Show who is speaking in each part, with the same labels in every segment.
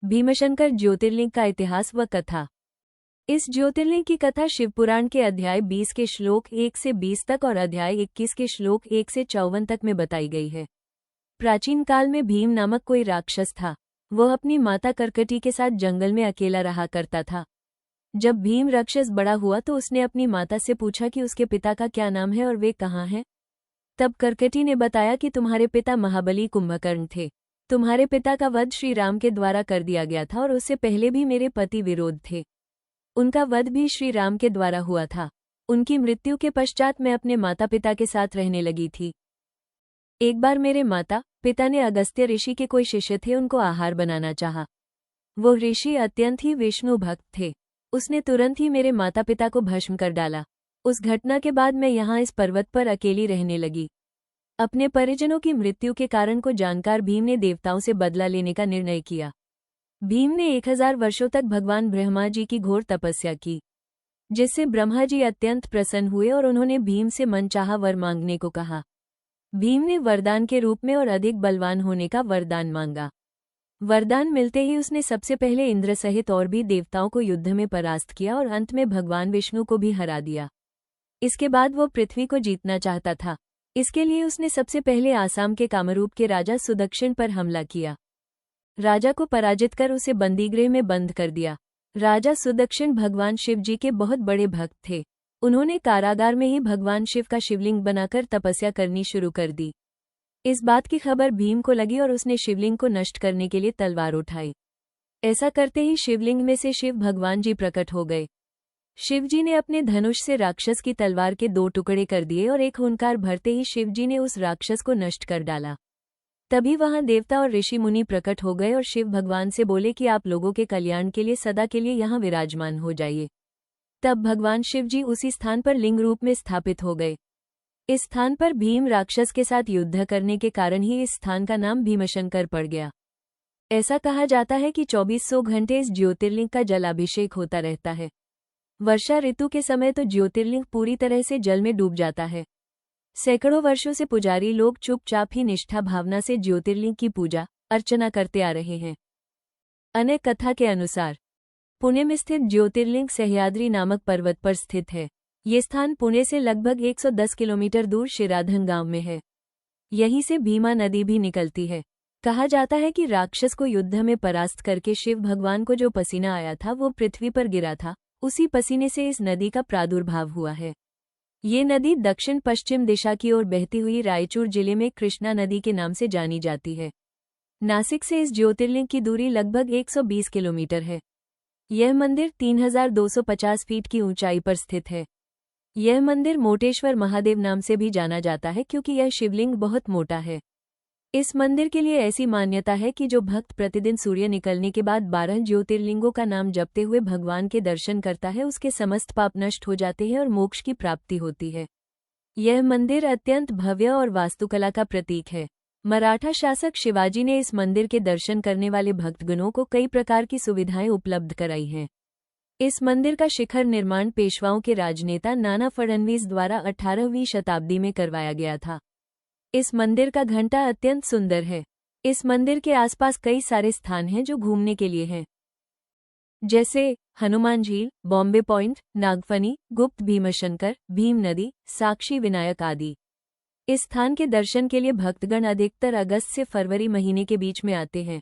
Speaker 1: भीमशंकर ज्योतिर्लिंग का इतिहास व कथा। इस ज्योतिर्लिंग की कथा शिवपुराण के अध्याय 20 के श्लोक 1 से 20 तक और अध्याय 21 के श्लोक 1 से 54 तक में बताई गई है। प्राचीन काल में भीम नामक कोई राक्षस था। वह अपनी माता करकटी के साथ जंगल में अकेला रहा करता था। जब भीम राक्षस बड़ा हुआ तो उसने अपनी माता से पूछा कि उसके पिता का क्या नाम है और वे कहाँ हैं। तब करकटी ने बताया कि तुम्हारे पिता महाबली कुंभकर्ण थे। तुम्हारे पिता का वध श्री राम के द्वारा कर दिया गया था और उससे पहले भी मेरे पति विरोध थे। उनका वध भी श्री राम के द्वारा हुआ था। उनकी मृत्यु के पश्चात मैं अपने माता पिता के साथ रहने लगी थी। एक बार मेरे माता पिता ने अगस्त्य ऋषि के कोई शिष्य थे, उनको आहार बनाना चाहा। वो ऋषि अत्यंत ही विष्णु भक्त थे। उसने तुरंत ही मेरे माता पिता को भस्म कर डाला। उस घटना के बाद मैं यहाँ इस पर्वत पर अकेली रहने लगी। अपने परिजनों की मृत्यु के कारण को जानकर भीम ने देवताओं से बदला लेने का निर्णय किया। भीम ने 1000 वर्षों तक भगवान ब्रह्मा जी की घोर तपस्या की, जिससे ब्रह्मा जी अत्यंत प्रसन्न हुए और उन्होंने भीम से मनचाहा वर मांगने को कहा। भीम ने वरदान के रूप में और अधिक बलवान होने का वरदान मांगा। वरदान मिलते ही उसने सबसे पहले इंद्र सहित और भी देवताओं को युद्ध में परास्त किया और अंत में भगवान विष्णु को भी हरा दिया। इसके बाद वो पृथ्वी को जीतना चाहता था। इसके लिए उसने सबसे पहले आसाम के कामरूप के राजा सुदक्षिण पर हमला किया। राजा को पराजित कर उसे बंदीगृह में बंद कर दिया। राजा सुदक्षिण भगवान शिव जी के बहुत बड़े भक्त थे। उन्होंने कारागार में ही भगवान शिव का शिवलिंग बनाकर तपस्या करनी शुरू कर दी। इस बात की खबर भीम को लगी और उसने शिवलिंग को नष्ट करने के लिए तलवार उठाई। ऐसा करते ही शिवलिंग में से शिव भगवान जी प्रकट हो गए। शिवजी ने अपने धनुष से राक्षस की तलवार के 2 टुकड़े कर दिए और एक हुंकार भरते ही शिवजी ने उस राक्षस को नष्ट कर डाला। तभी वहां देवता और ऋषि मुनि प्रकट हो गए और शिव भगवान से बोले कि आप लोगों के कल्याण के लिए सदा के लिए यहाँ विराजमान हो जाइए। तब भगवान शिवजी उसी स्थान पर लिंग रूप में स्थापित हो गए। इस स्थान पर भीम राक्षस के साथ युद्ध करने के कारण ही इस स्थान का नाम भीमशंकर पड़ गया। ऐसा कहा जाता है कि 2400 घंटे इस ज्योतिर्लिंग का जलाभिषेक होता रहता है। वर्षा ऋतु के समय तो ज्योतिर्लिंग पूरी तरह से जल में डूब जाता है। सैकड़ों वर्षों से पुजारी लोग चुपचाप ही निष्ठा भावना से ज्योतिर्लिंग की पूजा अर्चना करते आ रहे हैं। अन्य कथा के अनुसार पुणे में स्थित ज्योतिर्लिंग सह्याद्री नामक पर्वत पर स्थित है। ये स्थान पुणे से लगभग 110 किलोमीटर दूर शिराधन गांव में है। यहीं से भीमा नदी भी निकलती है। कहा जाता है कि राक्षस को युद्ध में परास्त करके शिव भगवान को जो पसीना आया था वो पृथ्वी पर गिरा था। उसी पसीने से इस नदी का प्रादुर्भाव हुआ है। ये नदी दक्षिण पश्चिम दिशा की ओर बहती हुई रायचूर जिले में कृष्णा नदी के नाम से जानी जाती है। नासिक से इस ज्योतिर्लिंग की दूरी लगभग 120 किलोमीटर है। यह मंदिर 3250 फीट की ऊंचाई पर स्थित है। यह मंदिर मोटेश्वर महादेव नाम से भी जाना जाता है क्योंकि यह शिवलिंग बहुत मोटा है। इस मंदिर के लिए ऐसी मान्यता है कि जो भक्त प्रतिदिन सूर्य निकलने के बाद 12 ज्योतिर्लिंगों का नाम जपते हुए भगवान के दर्शन करता है उसके समस्त पाप नष्ट हो जाते हैं और मोक्ष की प्राप्ति होती है। यह मंदिर अत्यंत भव्य और वास्तुकला का प्रतीक है। मराठा शासक शिवाजी ने इस मंदिर के दर्शन करने वाले भक्तगणों को कई प्रकार की सुविधाएं उपलब्ध कराई हैं। इस मंदिर का शिखर निर्माण पेशवाओं के राजनेता नाना फडणवीस द्वारा 18वीं शताब्दी में करवाया गया था। इस मंदिर का घंटा अत्यंत सुंदर है। इस मंदिर के आसपास कई सारे स्थान हैं जो घूमने के लिए हैं, जैसे हनुमान झील, बॉम्बे पॉइंट, नागफनी, गुप्त भीमशंकर, भीम नदी, साक्षी विनायक आदि। इस स्थान के दर्शन के लिए भक्तगण अधिकतर अगस्त से फरवरी महीने के बीच में आते हैं।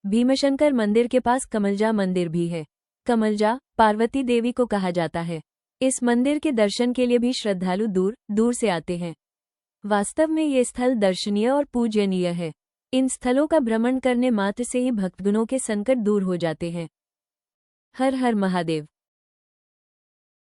Speaker 1: भीमशंकर मंदिर के पास कमलजा मंदिर भी है। कमलजा पार्वती देवी को कहा जाता है। इस मंदिर के दर्शन के लिए भी श्रद्धालु दूर दूर से आते हैं। वास्तव में ये स्थल दर्शनीय और पूजनीय है। इन स्थलों का भ्रमण करने मात्र से ही भक्तगणों के संकट दूर हो जाते हैं। हर हर महादेव।